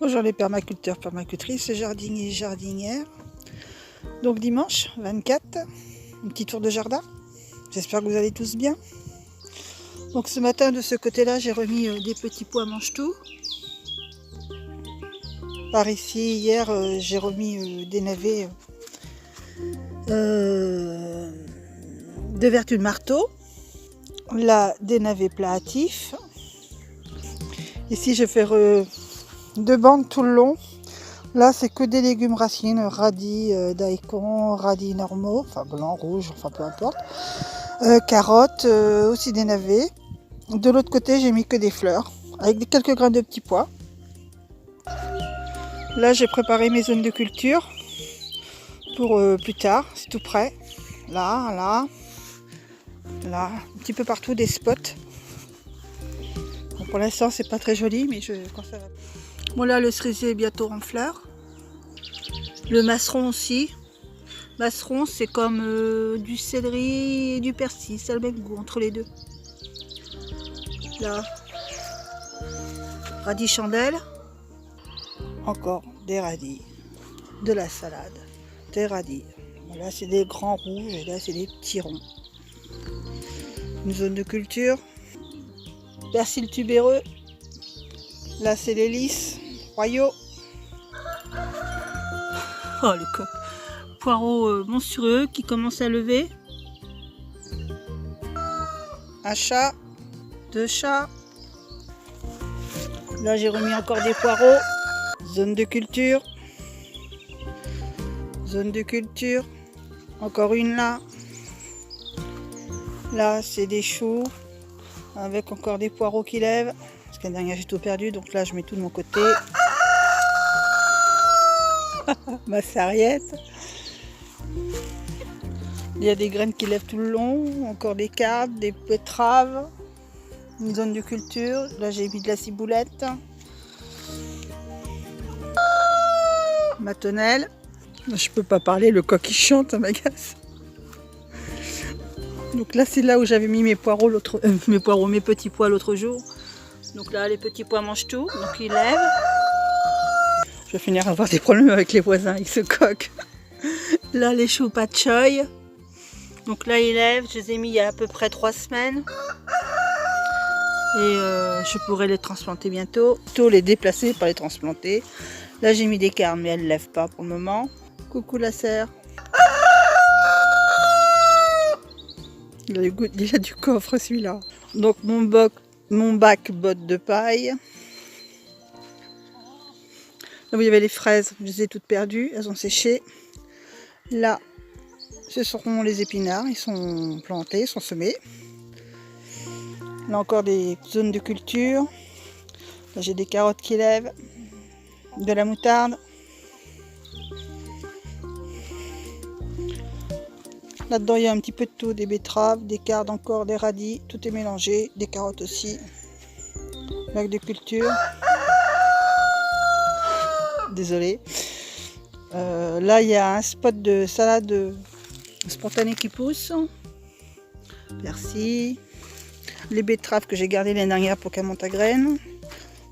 Bonjour les permaculteurs, permacultrices, jardiniers, jardinières. Donc dimanche 24, un petit tour de jardin. J'espère que vous allez tous bien. Donc ce matin de ce côté-là, j'ai remis des petits pois mange-tout. Par ici, hier, j'ai remis des navets de vertu de marteau. Là, des navets platifs. Ici, je fais deux bandes tout le long. Là, c'est que des légumes racines, radis, daikon, radis normaux, enfin blanc, rouge, enfin peu importe. Carottes, aussi des navets. De l'autre côté, j'ai mis que des fleurs, avec quelques grains de petits pois. Là, j'ai préparé mes zones de culture pour plus tard, c'est tout prêt. Là, là, là, un petit peu partout des spots. Bon, pour l'instant, c'est pas très joli, mais quand ça va. Bon, là, le cerisier est bientôt en fleurs. Le masseron aussi. Masseron, c'est comme du céleri et du persil, c'est le même goût entre les deux. Là, radis chandelle. Encore des radis, de la salade, des radis. Là, c'est des grands rouges et là, c'est des petits ronds. Une zone de culture. Persil tubéreux. Là, c'est les lys royaux. Oh, le coq. Poireaux monstrueux qui commencent à lever. Un chat, deux chats. Là, j'ai remis encore des poireaux. Zone de culture. Zone de culture. Encore une là. Là, c'est des choux. Avec encore des poireaux qui lèvent. Parce qu'à la dernière, j'ai tout perdu. Donc là, je mets tout de mon côté. Ma sarriette. Il y a des graines qui lèvent tout le long. Encore des carottes, des betteraves. Une zone de culture. Là, j'ai mis de la ciboulette. Ma tonnelle. Je peux pas parler, le coq qui chante, ça m'agace. Donc là, c'est là où j'avais mis mes poireaux, mes petits pois l'autre jour. Donc là, les petits pois mangent tout, donc ils lèvent. Je vais finir à avoir des problèmes avec les voisins avec ce coq. Là, les choux pas de choy. Donc là, ils lèvent. Je les ai mis il y a à peu près 3 semaines. Et je pourrais les transplanter bientôt. Plutôt les déplacer, pas les transplanter. Là, j'ai mis des carnes, mais elles ne lèvent pas pour le moment. Coucou la serre. Il a le goût déjà du coffre celui-là. Donc mon bac botte de paille. Là où il y avait les fraises, je les ai toutes perdues, elles ont séché. Là, ce seront les épinards, ils sont plantés, ils sont semés. Là encore des zones de culture. Là j'ai des carottes qui lèvent, de la moutarde. Là-dedans, il y a un petit peu de tout, des betteraves, des cardes encore, des radis, tout est mélangé, des carottes aussi. Lac de culture. Désolée. Là, il y a un spot de salade spontanée qui pousse. Persil. Les betteraves que j'ai gardées l'année dernière pour qu'elles montent à graines.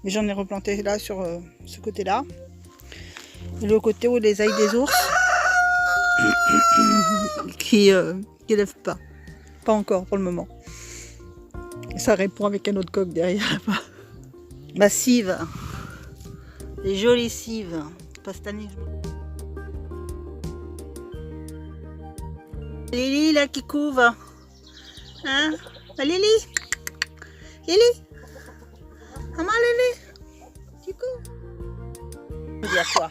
Mais j'en ai replanté là sur ce côté-là. Et le côté où les ailes des ours. qui lève pas encore pour le moment. Et ça répond avec un autre coq derrière là-bas. Ma cive, les jolies cives, pas cette année. Lily là qui couve, hein, la Lily, maman Lily, qui couve. Me dire quoi?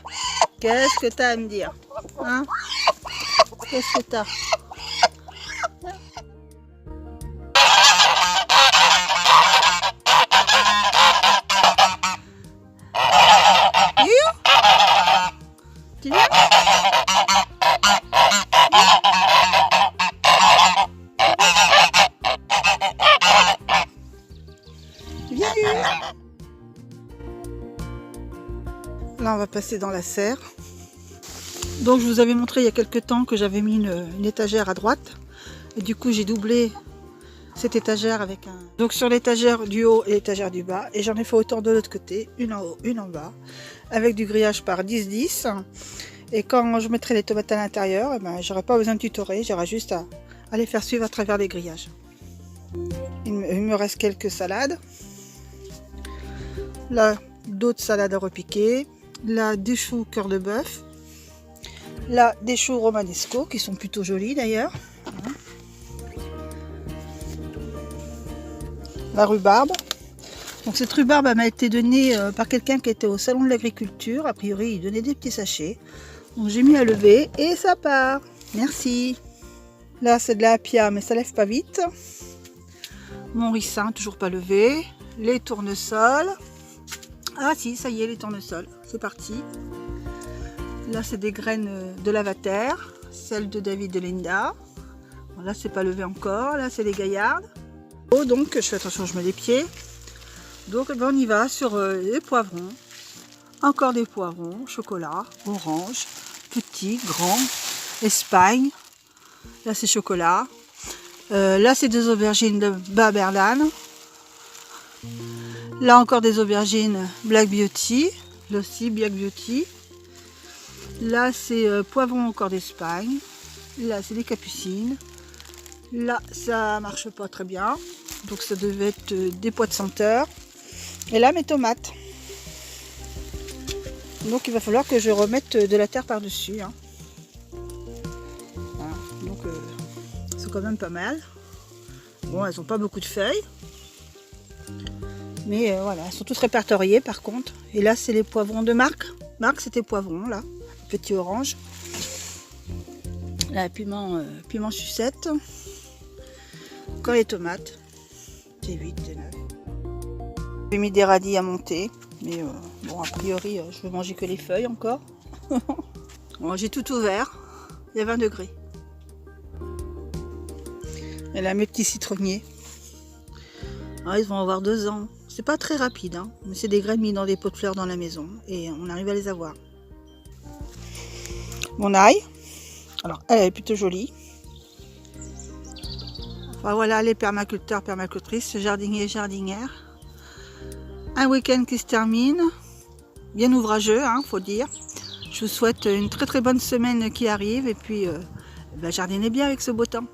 Qu'est-ce que t'as à me dire, hein? Qu'est-ce que t'as? Tu viens? Viens. Là, on va passer dans la serre. Donc je vous avais montré il y a quelques temps que j'avais mis une étagère à droite et du coup j'ai doublé cette étagère avec un... Donc sur l'étagère du haut et l'étagère du bas, et j'en ai fait autant de l'autre côté, une en haut, une en bas, avec du grillage par 10-10. Et quand je mettrai les tomates à l'intérieur, eh ben, j'aurai pas besoin de tutorer, j'aurai juste à les faire suivre à travers les grillages. Il me reste quelques salades. Là, d'autres salades à repiquer. Là, des choux cœur de bœuf. Là, des choux romanesco qui sont plutôt jolis d'ailleurs. La rhubarbe. Donc cette rhubarbe m'a été donnée par quelqu'un qui était au salon de l'agriculture. A priori, il donnait des petits sachets. Donc j'ai mis à lever et ça part. Merci. Là, c'est de la apia, mais ça lève pas vite. Mon ricin, toujours pas levé. Les tournesols. Ah si, ça y est, les tournesols. C'est parti. Là, c'est des graines de lavater. Celles de David et Linda. Bon, là, c'est pas levé encore. Là, c'est les gaillardes. Oh, donc, je fais attention, je mets les pieds. Donc, ben, on y va sur les poivrons. Encore des poivrons. Chocolat, orange, petit, grand, Espagne. Là, c'est chocolat. Là, c'est des aubergines de Baberlan. Là, encore des aubergines Black Beauty. Là aussi, Black Beauty. Là, c'est poivrons encore d'Espagne. Là, c'est des capucines. Là, ça marche pas très bien. Donc, ça devait être des pois de senteur. Et là, mes tomates. Donc, il va falloir que je remette de la terre par-dessus. Hein. Voilà. Donc, c'est quand même pas mal. Bon, elles n'ont pas beaucoup de feuilles. Mais voilà, elles sont toutes répertoriées par contre. Et là, c'est les poivrons de Marc. Marc, c'était poivron, là. Petit orange. Là, piment sucette. Encore les tomates. C'est 8, c'est 9. J'ai mis des radis à monter. Mais bon, a priori, je vais manger que les feuilles encore. Bon, j'ai tout ouvert. Il y a 20 degrés. Et là, mes petits citronniers. Alors, ils vont avoir 2 ans. C'est pas très rapide, hein, mais c'est des graines mises dans des pots de fleurs dans la maison. Et on arrive à les avoir. Mon ail. Alors, elle est plutôt jolie. Enfin, voilà les permaculteurs, permacultrices, jardiniers, jardinières. Un week-end qui se termine. Bien ouvrageux, hein, faut dire. Je vous souhaite une très très bonne semaine qui arrive. Et puis, jardinez bien avec ce beau temps.